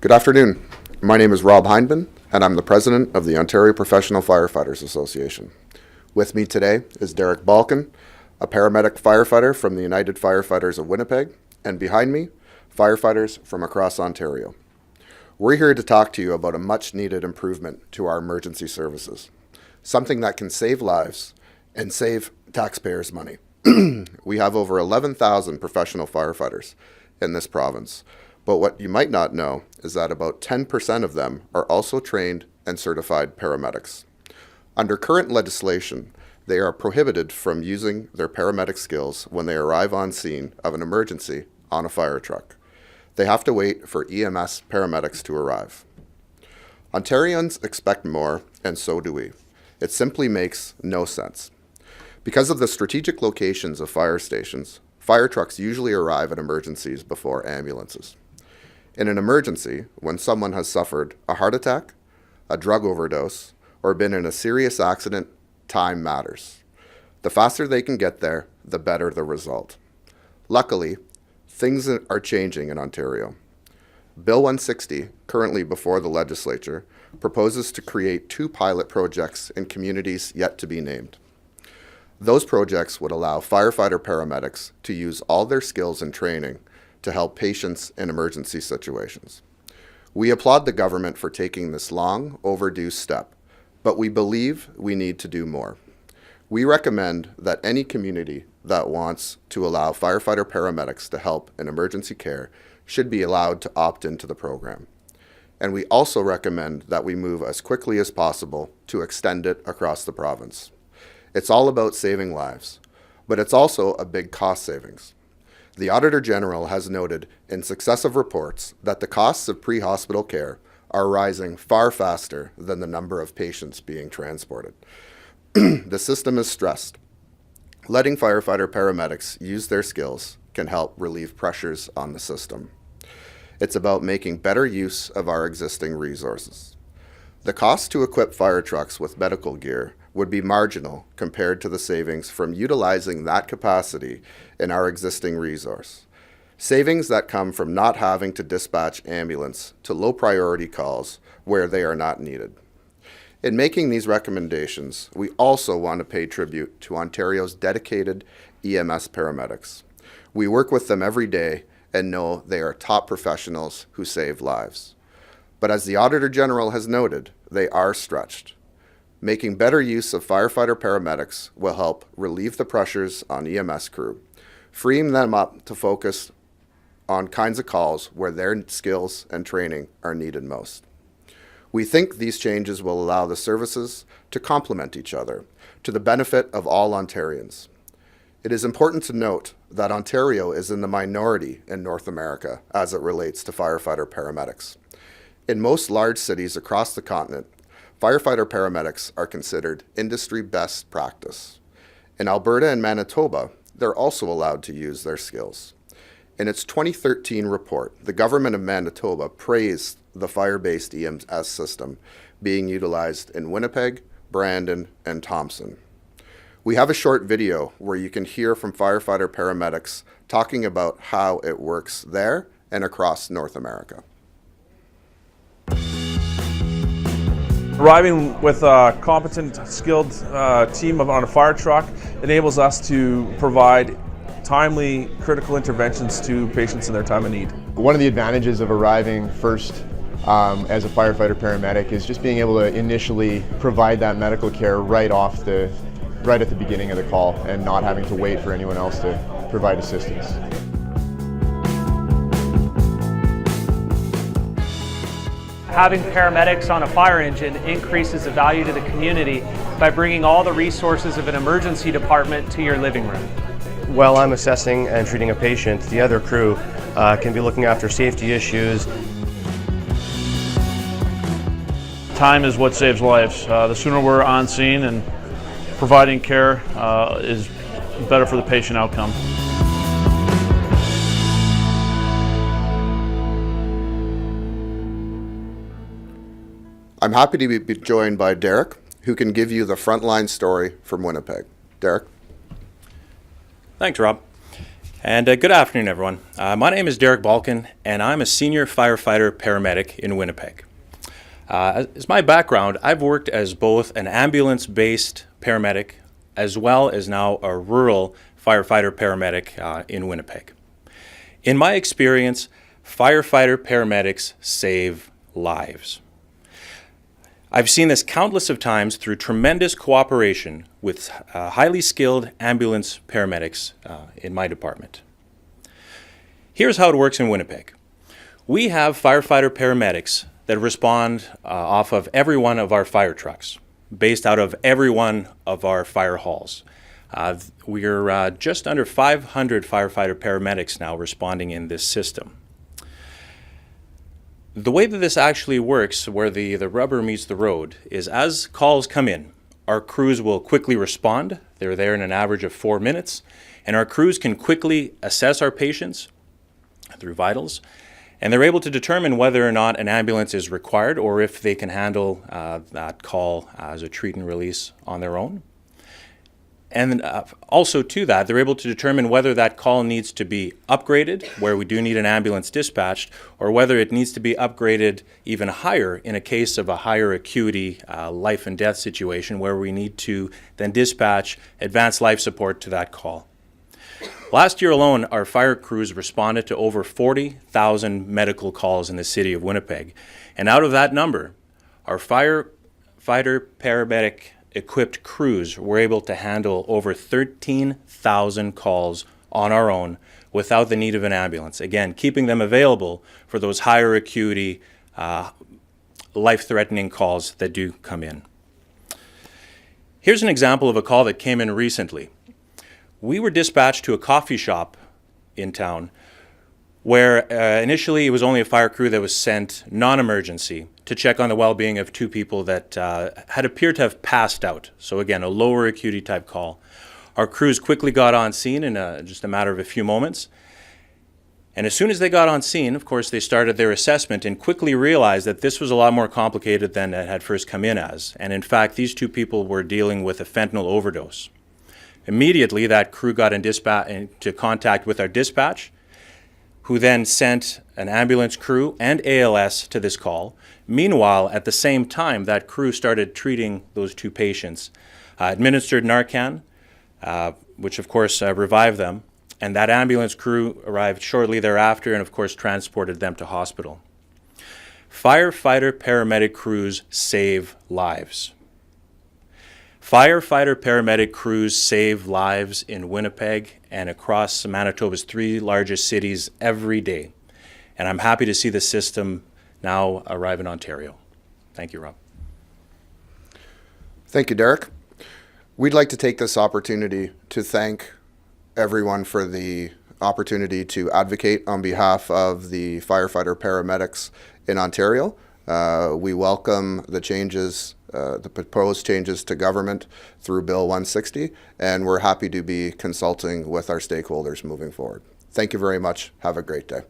Good afternoon. My name is Rob Hindman, and I'm the president of the Ontario Professional Firefighters Association. With me today is Derek Balkin, a paramedic firefighter from the United Firefighters of Winnipeg, and behind me, firefighters from across Ontario. We're here to talk to you about a much-needed improvement to our emergency services, something that can save lives and save taxpayers money. We have over 11,000 professional firefighters in this province, but what you might not know is that about 10% of them are also trained and certified paramedics. Under current legislation, they are prohibited from using their paramedic skills when they arrive on scene of an emergency on a fire truck. They have to wait for EMS paramedics to arrive. Ontarians expect more, and so do we. It simply makes no sense. Because of the strategic locations of fire stations, fire trucks usually arrive at emergencies before ambulances. In an emergency, when someone has suffered a heart attack, a drug overdose, or been in a serious accident, time matters. The faster they can get there, the better the result. Luckily, things are changing in Ontario. Bill 160, currently before the legislature, proposes to create 2 pilot projects in communities yet to be named. Those projects would allow firefighter paramedics to use all their skills and training to help patients in emergency situations. We applaud the government for taking this long overdue step, but we believe we need to do more. We recommend that any community that wants to allow firefighter paramedics to help in emergency care should be allowed to opt into the program. And we also recommend that we move as quickly as possible to extend it across the province. It's all about saving lives, but it's also a big cost savings. The Auditor General has noted in successive reports that the costs of pre-hospital care are rising far faster than the number of patients being transported. The system is stressed. Letting firefighter paramedics use their skills can help relieve pressures on the system. It's about making better use of our existing resources. The cost to equip fire trucks with medical gear would be marginal compared to the savings from utilizing that capacity in our existing resource. Savings that come from not having to dispatch ambulance to low priority calls where they are not needed. In making these recommendations, we also want to pay tribute to Ontario's dedicated EMS paramedics. We work with them every day and know they are top professionals who save lives. But as the Auditor General has noted, they are stretched. Making better use of firefighter paramedics will help relieve the pressures on EMS crew, freeing them up to focus on kinds of calls where their skills and training are needed most. We think these changes will allow the services to complement each other to the benefit of all Ontarians. It is important to note that Ontario is in the minority in North America as it relates to firefighter paramedics. In most large cities across the continent, firefighter paramedics are considered industry best practice. In Alberta and Manitoba, they're also allowed to use their skills. In its 2013 report, the Government of Manitoba praised the fire-based EMS system being utilized in Winnipeg, Brandon, and Thompson. We have a short video where you can hear from firefighter paramedics talking about how it works there and across North America. Arriving with a competent, skilled team on a fire truck enables us to provide timely, critical interventions to patients in their time of need. One of the advantages of arriving first as a firefighter paramedic is just being able to initially provide that medical care right at the beginning of the call and not having to wait for anyone else to provide assistance. Having paramedics on a fire engine increases the value to the community by bringing all the resources of an emergency department to your living room. While I'm assessing and treating a patient, the other crew can be looking after safety issues. Time is what saves lives. The sooner we're on scene and providing care is better for the patient outcome. I'm happy to be joined by Derek, who can give you the frontline story from Winnipeg. Derek? Thanks, Rob. And good afternoon, everyone. My name is Derek Balkin, and I'm a senior firefighter paramedic in Winnipeg. As my background, I've worked as both an ambulance-based paramedic as well as now a rural firefighter paramedic in Winnipeg. In my experience, firefighter paramedics save lives. I've seen this countless of times through tremendous cooperation with highly skilled ambulance paramedics in my department. Here's how it works in Winnipeg. We have firefighter paramedics that respond off of every one of our fire trucks, based out of every one of our fire halls. We're just under 500 firefighter paramedics now responding in this system. The way that this actually works, where the rubber meets the road, is as calls come in, our crews will quickly respond. They're there in an average of 4 minutes, and our crews can quickly assess our patients through vitals, and they're able to determine whether or not an ambulance is required or if they can handle that call as a treat and release on their own. And also to that, they're able to determine whether that call needs to be upgraded, where we do need an ambulance dispatched, or whether it needs to be upgraded even higher in a case of a higher acuity life and death situation where we need to then dispatch advanced life support to that call. Last year alone, our fire crews responded to over 40,000 medical calls in the city of Winnipeg. And out of that number, our firefighter paramedic equipped crews were able to handle over 13,000 calls on our own without the need of an ambulance. Again, keeping them available for those higher acuity, life-threatening calls that do come in. Here's an example of a call that came in recently. We were dispatched to a coffee shop in town where initially it was only a fire crew that was sent non-emergency to check on the well-being of two people that had appeared to have passed out. So again, a lower acuity type call. Our crews quickly got on scene in just a matter of a few moments. And as soon as they got on scene, of course, they started their assessment and quickly realized that this was a lot more complicated than it had first come in as. And in fact, these two people were dealing with a fentanyl overdose. Immediately, that crew got into contact with our dispatch, who then sent an ambulance crew and ALS to this call. Meanwhile, at the same time, that crew started treating those two patients, administered Narcan, which of course revived them, and that ambulance crew arrived shortly thereafter and of course transported them to hospital. Firefighter paramedic crews save lives. Firefighter paramedic crews save lives in Winnipeg and across Manitoba's 3 largest cities every day. And I'm happy to see the system now arrive in Ontario. Thank you, Rob. Thank you, Derek. We'd like to take this opportunity to thank everyone for the opportunity to advocate on behalf of the firefighter paramedics in Ontario. We welcome the changes, the proposed changes to government through Bill 160, and we're happy to be consulting with our stakeholders moving forward. Thank you very much. Have a great day.